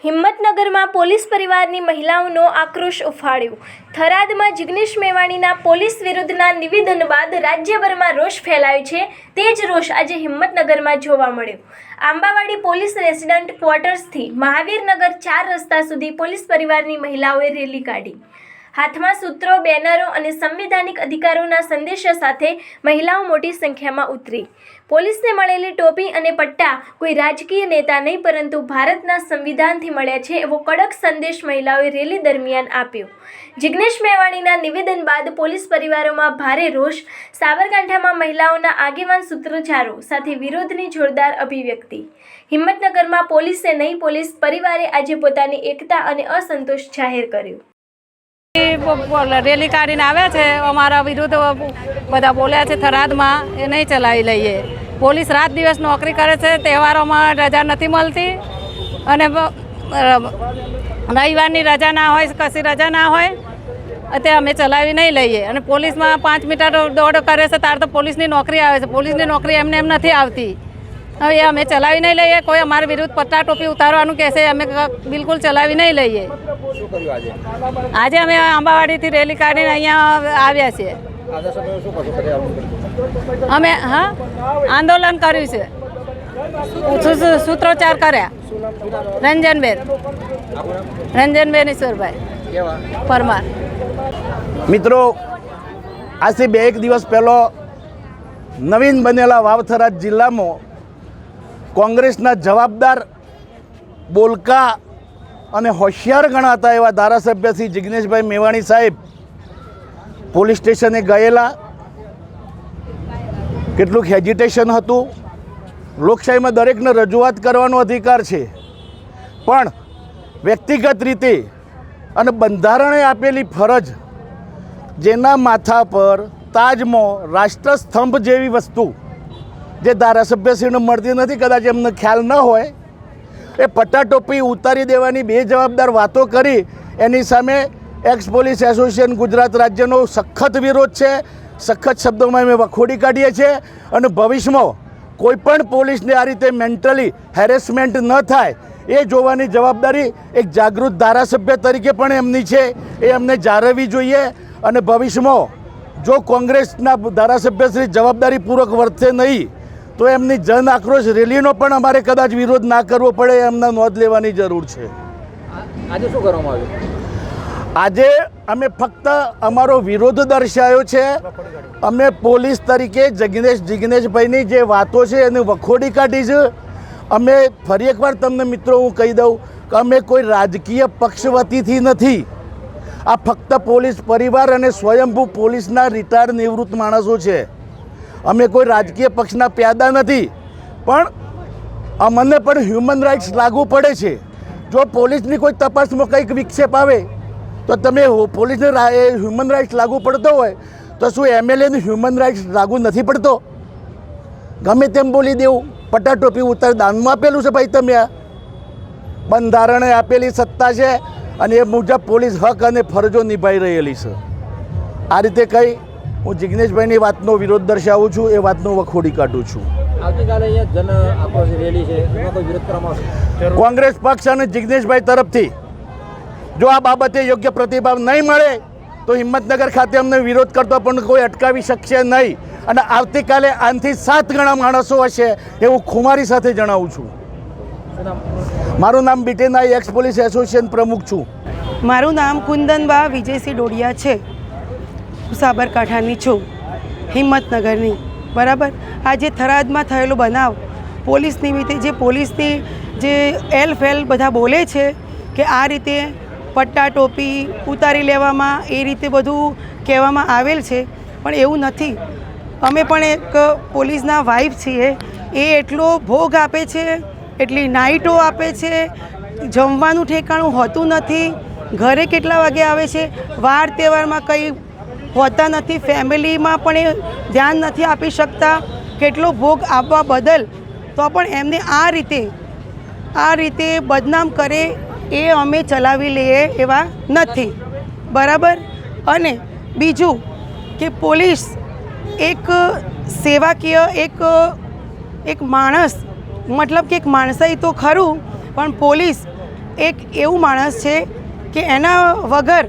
હિંમતનગરમાં police પરિવારની મહિલાઓનો આક્રોશ ઉફાળ્યો। થરાદમાં જિગ્નેશ મેવાણીના પોલીસ વિરુદ્ધના નિવેદન બાદ રાજ્યભરમાં રોષ ફેલાયો છે। તે જ રોષ આજે હિંમતનગરમાં જોવા મળ્યો। આંબાવાડી પોલીસ રેસિડન્ટ ક્વાર્ટર્સથી મહાવીરનગર 4 રસ્તા સુધી પોલીસ પરિવારની મહિલાઓએ રેલી કાઢી। હાથમાં સૂત્રો, બેનરો અને સંવિધાનિક અધિકારોના સંદેશા સાથે મહિલાઓ મોટી સંખ્યામાં ઉતરી। પોલીસને મળેલી ટોપી અને પટ્ટા કોઈ રાજકીય નેતા નહીં પરંતુ ભારતના સંવિધાનથી મળ્યા છે એવો કડક સંદેશ મહિલાઓએ રેલી દરમિયાન આપ્યો। જિગ્નેશ મેવાણીના નિવેદન બાદ પોલીસ પરિવારોમાં ભારે રોષ। સાબરકાંઠામાં મહિલાઓના આગેવાન સૂત્રોચ્ચારો સાથે વિરોધની જોરદાર અભિવ્યક્તિ। હિંમતનગરમાં પોલીસે નહીં, પોલીસ પરિવારે આજે પોતાની એકતા અને અસંતોષ જાહેર કર્યો। રેલી કાઢીને આવ્યા છે, અમારા વિરુદ્ધ બધા બોલ્યા છે। થરાદમાં એ નહીં ચલાવી લઈએ। પોલીસ રાત દિવસ નોકરી કરે છે, તહેવારોમાં રજા નથી મળતી અને રવિવારની રજા ના હોય, કશી રજા ના હોય તે અમે ચલાવી નહીં લઈએ। અને પોલીસમાં 5 મીટર દોડ કરે છે ત્યારે તો પોલીસની નોકરી આવે છે। પોલીસની નોકરી એમને એમ નથી આવતી। હવે અમે ચલાવી નહીં લઈએ। કોઈ અમારા વિરુદ્ધ પટ્ટા ટોપી ઉતારવાનું કહેશે, અમે બિલકુલ ચલાવી નહીં લઈએ। આજે અમે આંબાવાડીથી રેલી કાઢીને અહીંયા આવ્યા છીએ। અમે આંદોલન કર્યું છે, સૂત્રોચ્ચાર કર્યા। રંજનબેન ઈશ્વરભાઈ પરમાર। મિત્રો, આજથી 2 દિવસ પહેલો નવીન બનેલા વાવથરા જિલ્લામાં કોંગ્રેસના જવાબદાર, બોલકા અને હોશિયાર ગણાતા એવા ધારાસભ્ય શ્રી જિગ્નેશભાઈ મેવાણી સાહેબ પોલીસ સ્ટેશને ગયેલા। કેટલુંક હેજિટેશન હતું। લોકશાહીમાં દરેકને રજૂઆત કરવાનો અધિકાર છે, પણ વ્યક્તિગત રીતે અને બંધારણે આપેલી ફરજ, જેના માથા પર તાજમાં રાષ્ટ્રસ્તંભ જેવી વસ્તુ જે ધારાસભ્યશ્રીને મળતી નથી, કદાચ એમને ખ્યાલ ન હોય, એ પટ્ટા ટોપી ઉતારી દેવાની બેજવાબદાર વાતો કરી એની સામે એક્સ પોલીસ એસોસિએશન ગુજરાત રાજ્યનો સખત વિરોધ છે। સખત શબ્દોમાં અમે વખોડી કાઢીએ છીએ અને ભવિષ્યમાં કોઈપણ પોલીસને આ રીતે મેન્ટલી હેરેસમેન્ટ ન થાય એ જોવાની જવાબદારી એક જાગૃત ધારાસભ્ય તરીકે પણ એમની છે, એ અમને જાળવવી જોઈએ। અને ભવિષ્યમાં જો કોંગ્રેસના ધારાસભ્યશ્રી જવાબદારીપૂર્વક વર્તે નહીં તો એમની જન આક્રોશ રેલીનો પણ અમારે કદાચ વિરોધ ના કરવો પડે, એમના નોંધ લેવાની જરૂર છે। આજે શું કરવામાં આવ્યું? આજે અમે ફક્ત અમારો વિરોધ દર્શાવ્યો છે। અમે પોલીસ તરીકે જિગ્નેશભાઈની જે વાતો છે એને વખોડી કાઢી છે। અમે ફરી એકવાર તમને મિત્રો હું કહી દઉં કે અમે કોઈ રાજકીય પક્ષવતીથી નથી। આ ફક્ત પોલીસ પરિવાર અને સ્વયંભૂ પોલીસના રિટાયર્ડ નિવૃત્ત માણસો છે। અમે કોઈ રાજકીય પક્ષના પ્યાદા નથી, પણ અમને પણ હ્યુમન રાઇટ્સ લાગુ પડે છે। જો પોલીસની કોઈ તપાસમાં કંઈક વિક્ષેપ આવે તો તમે પોલીસને હ્યુમન રાઇટ્સ લાગુ પડતો હોય તો શું એમએલએનું હ્યુમન રાઇટ્સ લાગુ નથી પડતો? ગમે તેમ બોલી દેવું, પટ્ટા ટોપી ઉતાર દાનમાં આપેલું છે ભાઈ તમે। આ બંધારણે આપેલી સત્તા છે અને એ મુજબ પોલીસ હક અને ફરજો નિભાવી રહેલી છે। આ રીતે કંઈ હું જિગ્નેશભાઈની વાતનો વિરોધ દર્શાવું છું, એ વાતનો વખોડી કાઢું છું। આવતીકાલે અહીંયા જન આક્રોશ રેલી છે, એમાં કોઈ વિરોધ કરવામાં આવશે? કોંગ્રેસ પક્ષ અને જિગ્નેશભાઈ તરફથી જો આ બાબતે યોગ્ય પ્રતિભાવ નહીં મળે તો હિંમતનગર ખાતે અમને વિરોધ કરતો પણ કોઈ અટકાવી શકશે નહીં। અને આવતીકાલે આનાથી 7 ગણા માણસો હશે એવું ખુમારી સાથે જણાવું છું। મારું નામ બીટેના એક્સ પોલીસ એસોસિએશન પ્રમુખ છું। મારું નામ કુંદનબા વિજયસિંહ ડોડિયા છે। સાબરકાંઠાની છું, હિંમતનગરની, બરાબર। આજે થરાદમાં થયેલો બનાવ પોલીસ નિમિત્તે જે પોલીસની જે એલ બધા બોલે છે કે આ રીતે પટ્ટા ટોપી ઉતારી લેવામાં, એ રીતે બધું કહેવામાં આવેલ છે, પણ એવું નથી। અમે પણ એક પોલીસના વાઇફ છીએ। એ એટલો ભોગ આપે છે, એટલી નાઇટો આપે છે, જમવાનું ઠેકાણું હોતું નથી, ઘરે કેટલા વાગે આવે છે, વાર તહેવારમાં કંઈ હોતા નથી, ફેમિલીમાં પણ એ ધ્યાન નથી આપી શકતા। કેટલો ભોગ આપવા બદલ તો પણ એમને આ રીતે બદનામ કરે એ અમે ચલાવી લઈએ એવા નથી, બરાબર। અને બીજું કે પોલીસ એક સેવાકીય એક માણસ, મતલબ કે એક માણસાઈ તો ખરું, પણ પોલીસ એક એવું માણસ છે કે એના વગર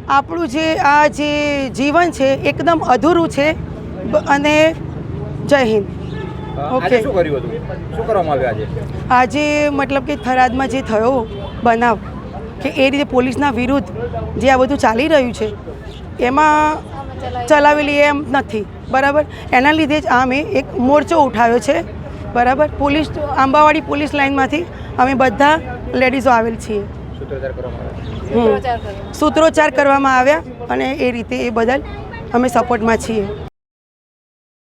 આપણું આ જે જીવન છે એકદમ અધૂરું છે અને જય હિન્દ. આજે શું કર્યું હતું, શું કરવામાં આવ્યું આજે મતલબ કે થરાદમાં જે થયો બનાવ કે એ રીતે પોલીસના વિરુદ્ધ જે આ બધું ચાલી રહ્યું છે એમાં ચલાવેલી એમ નથી બરાબર. એના લીધે જ અમે એક મોરચો ઉઠાવ્યો છે બરાબર. પોલીસ આંબાવાડી પોલીસ લાઇનમાંથી અમે બધા લેડીઝો આવેલ છીએ. સૂત્રોચ્ચાર કરવામાં આવ્યા અને એ રીતે એ બદલ અમે સપોર્ટમાં છીએ.